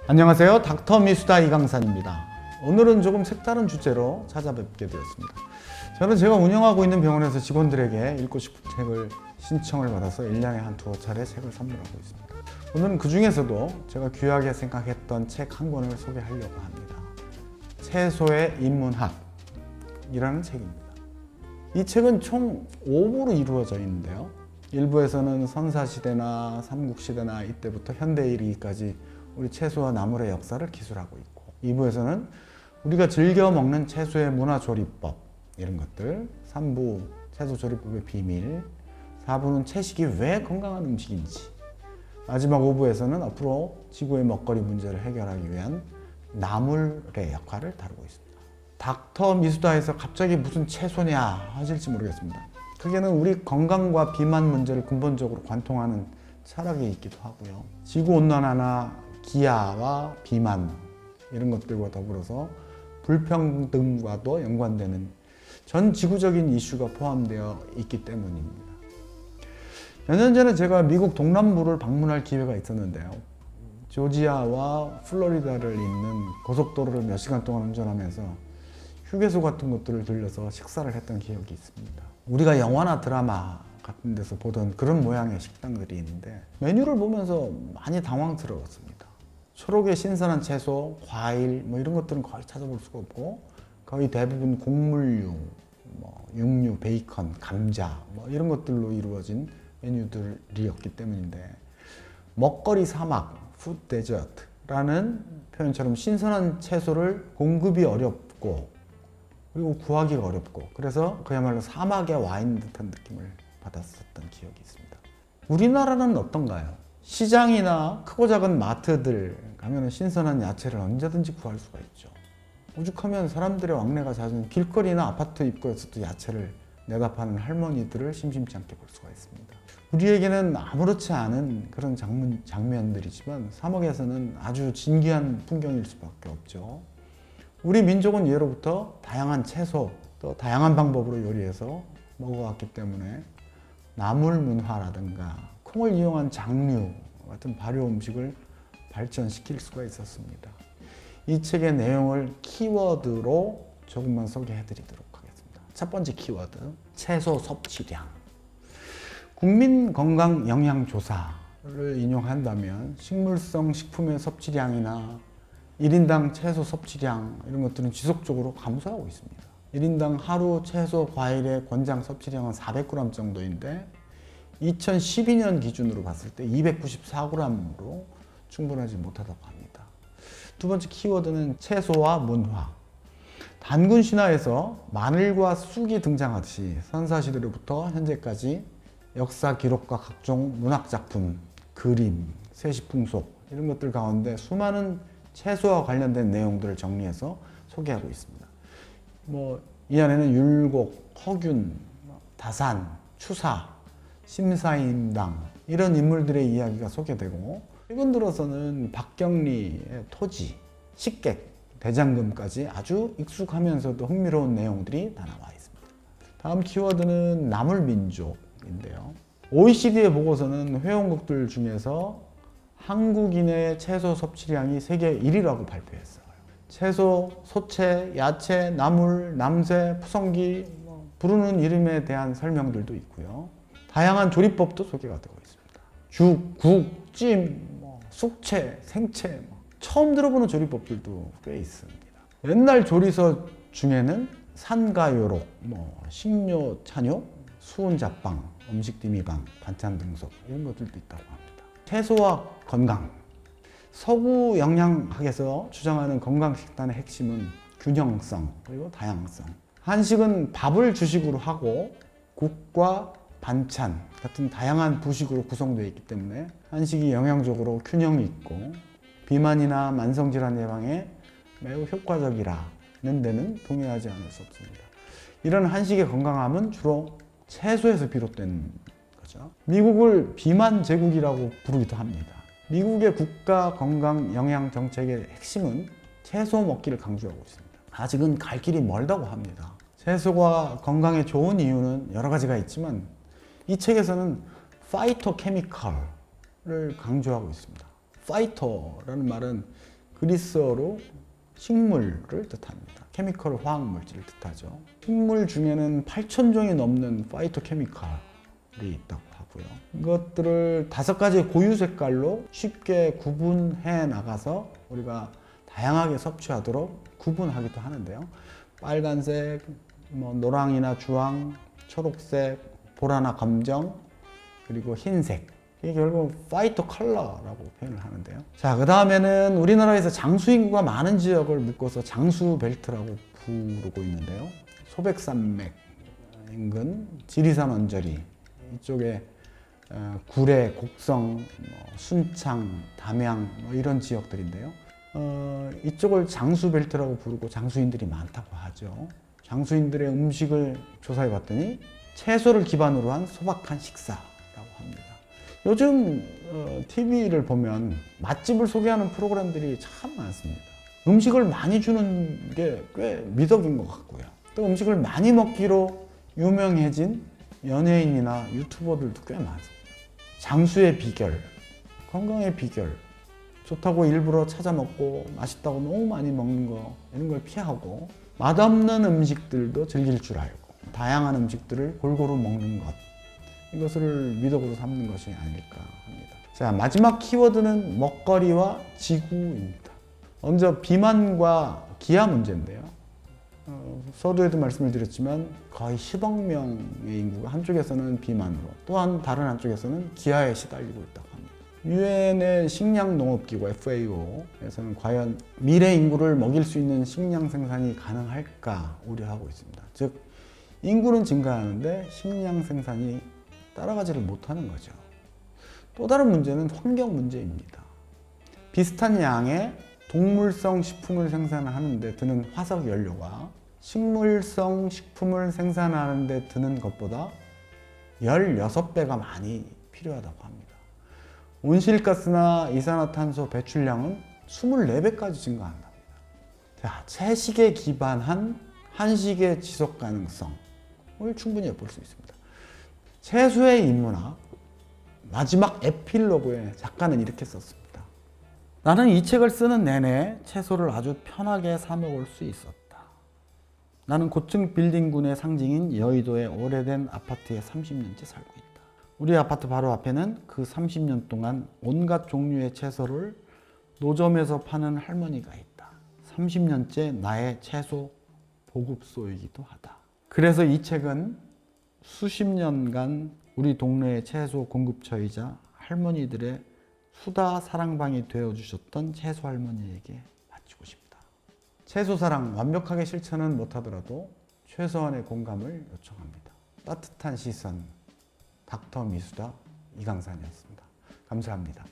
안녕하세요. 닥터 미수다 이강산입니다. 오늘은 조금 색다른 주제로 찾아뵙게 되었습니다. 저는 제가 운영하고 있는 병원에서 직원들에게 읽고 싶은 책을 신청을 받아서 1년에 한두 차례 책을 선물하고 있습니다. 오늘은 그 중에서도 제가 귀하게 생각했던 책 한 권을 소개하려고 합니다. 채소의 인문학이라는 책입니다. 이 책은 총 5부로 이루어져 있는데요. 1부에서는 선사시대나 삼국시대나 이때부터 현대에 이르기까지 우리 채소와 나물의 역사를 기술하고 있고, 2부에서는 우리가 즐겨 먹는 채소의 문화조리법 이런 것들, 3부 채소조리법의 비밀, 4부는 채식이 왜 건강한 음식인지, 마지막 5부에서는 앞으로 지구의 먹거리 문제를 해결하기 위한 나물의 역할을 다루고 있습니다. 닥터 미수다에서 갑자기 무슨 채소냐 하실지 모르겠습니다. 크게는 우리 건강과 비만 문제를 근본적으로 관통하는 철학이 있기도 하고요. 지구온난화나 기아와 비만 이런 것들과 더불어서 불평등과도 연관되는 전 지구적인 이슈가 포함되어 있기 때문입니다. 몇 년 전에 제가 미국 동남부를 방문할 기회가 있었는데요. 조지아와 플로리다를 잇는 고속도로를 몇 시간 동안 운전하면서 휴게소 같은 곳들을 들려서 식사를 했던 기억이 있습니다. 우리가 영화나 드라마 같은 데서 보던 그런 모양의 식당들이 있는데 메뉴를 보면서 많이 당황스러웠습니다. 초록의 신선한 채소, 과일 이런 것들은 거의 찾아볼 수가 없고, 거의 대부분 곡물류, 육류, 베이컨, 감자 이런 것들로 이루어진 메뉴들이었기 때문인데, 먹거리 사막, 푸드 데저트라는 표현처럼 신선한 채소를 공급이 어렵고 그리고 구하기가 어렵고, 그래서 그야말로 사막에 와 있는 듯한 느낌을 받았었던 기억이 있습니다. 우리나라는 어떤가요? 시장이나 크고 작은 마트들 가면 신선한 야채를 언제든지 구할 수가 있죠. 오죽하면 사람들의 왕래가 잦은 길거리나 아파트 입구에서도 야채를 내다 파는 할머니들을 심심치 않게 볼 수가 있습니다. 우리에게는 아무렇지 않은 그런 장면들이지만 사막에서는 아주 진귀한 풍경일 수밖에 없죠. 우리 민족은 예로부터 다양한 채소, 또 다양한 방법으로 요리해서 먹어왔기 때문에 나물 문화라든가 콩을 이용한 장류 같은 발효 음식을 발전시킬 수가 있었습니다. 이 책의 내용을 키워드로 조금만 소개해 드리도록 하겠습니다. 첫 번째 키워드, 채소 섭취량. 국민건강영양조사를 인용한다면 식물성 식품의 섭취량이나 1인당 채소 섭취량 이런 것들은 지속적으로 감소하고 있습니다. 1인당 하루 채소 과일의 권장 섭취량은 400g 정도인데 2012년 기준으로 봤을 때 294g으로 충분하지 못하다고 합니다. 두 번째 키워드는 채소와 문화. 단군 신화에서 마늘과 쑥이 등장하듯이 선사시대로부터 현재까지 역사 기록과 각종 문학작품, 그림, 세시풍속 이런 것들 가운데 수많은 채소와 관련된 내용들을 정리해서 소개하고 있습니다. 이 안에는 율곡, 허균, 다산, 추사, 심사임당 이런 인물들의 이야기가 소개되고, 최근 들어서는 박경리의 토지, 식객, 대장금까지 아주 익숙하면서도 흥미로운 내용들이 다 나와 있습니다. 다음 키워드는 나물민족인데요. OECD의 보고서는 회원국들 중에서 한국인의 채소 섭취량이 세계 1위라고 발표했어요. 채소, 소채, 야채, 나물, 남새, 푸성기 부르는 이름에 대한 설명들도 있고요. 다양한 조리법도 소개가 되고 있습니다. 죽, 국, 찜, 숙채, 생채 처음 들어보는 조리법들도 꽤 있습니다. 옛날 조리서 중에는 산가요록, 식료, 찬요, 수은자빵, 음식디미방, 반찬 등속 이런 것들도 있다고 합니다. 채소와 건강. 서구 영양학에서 주장하는 건강식단의 핵심은 균형성 그리고 다양성. 한식은 밥을 주식으로 하고 국과 반찬 같은 다양한 부식으로 구성되어 있기 때문에 한식이 영양적으로 균형이 있고 비만이나 만성질환 예방에 매우 효과적이라는 데는 동의하지 않을 수 없습니다. 이런 한식의 건강함은 주로 채소에서 비롯된 거죠. 미국을 비만 제국이라고 부르기도 합니다. 미국의 국가 건강 영양 정책의 핵심은 채소 먹기를 강조하고 있습니다. 아직은 갈 길이 멀다고 합니다. 채소가 건강에 좋은 이유는 여러 가지가 있지만 이 책에서는 파이토케미컬을 강조하고 있습니다. 파이터라는 말은 그리스어로 식물을 뜻합니다. 케미컬 화학 물질을 뜻하죠. 식물 중에는 8,000종이 넘는 파이토 케미칼이 있다고 하고요. 이것들을 5가지의 고유 색깔로 쉽게 구분해 나가서 우리가 다양하게 섭취하도록 구분하기도 하는데요. 빨간색, 노랑이나 주황, 초록색, 보라나 검정, 그리고 흰색. 이게 결국 파이토 컬러라고 표현을 하는데요. 자, 그 다음에는 우리나라에서 장수 인구가 많은 지역을 묶어서 장수 벨트라고 부르고 있는데요. 소백산맥 인근, 지리산 언저리 이쪽에 구례, 곡성, 순창, 담양 이런 지역들인데요. 이쪽을 장수 벨트라고 부르고 장수인들이 많다고 하죠. 장수인들의 음식을 조사해 봤더니 채소를 기반으로 한 소박한 식사라고 합니다. 요즘 TV를 보면 맛집을 소개하는 프로그램들이 참 많습니다. 음식을 많이 주는 게 꽤 미덕인 것 같고요. 또 음식을 많이 먹기로 유명해진 연예인이나 유튜버들도 꽤 많습니다. 장수의 비결, 건강의 비결, 좋다고 일부러 찾아 먹고 맛있다고 너무 많이 먹는 거 이런 걸 피하고 맛없는 음식들도 즐길 줄 알고 다양한 음식들을 골고루 먹는 것, 이것을 미덕으로 삼는 것이 아닐까 합니다. 자, 마지막 키워드는 먹거리와 지구입니다. 먼저 비만과 기아 문제인데요. 서두에도 말씀을 드렸지만 거의 10억 명의 인구가 한쪽에서는 비만으로, 또한 다른 한쪽에서는 기아에 시달리고 있다고 합니다. 유엔의 식량농업기구 FAO에서는 과연 미래 인구를 먹일 수 있는 식량 생산이 가능할까 우려하고 있습니다. 즉, 인구는 증가하는데 식량 생산이 따라가지를 못하는 거죠. 또 다른 문제는 환경 문제입니다. 비슷한 양의 동물성 식품을 생산하는 데 드는 화석 연료가 식물성 식품을 생산하는 데 드는 것보다 16배가 많이 필요하다고 합니다. 온실가스나 이산화탄소 배출량은 24배까지 증가한답니다. 자, 채식에 기반한 한식의 지속 가능성을 충분히 볼 수 있습니다. 채소의 인문학, 마지막 에필로그에 작가는 이렇게 썼습니다. 나는 이 책을 쓰는 내내 채소를 아주 편하게 사 먹을 수 있었다. 나는 고층 빌딩군의 상징인 여의도의 오래된 아파트에 30년째 살고 있다. 우리 아파트 바로 앞에는 그 30년 동안 온갖 종류의 채소를 노점에서 파는 할머니가 있다. 30년째 나의 채소 보급소이기도 하다. 그래서 이 책은 수십 년간 우리 동네의 채소 공급처이자 할머니들의 수다 사랑방이 되어주셨던 채소 할머니에게 바치고 싶다. 채소 사랑 완벽하게 실천은 못하더라도 최소한의 공감을 요청합니다. 따뜻한 시선, 닥터 미수다 이강산이었습니다. 감사합니다.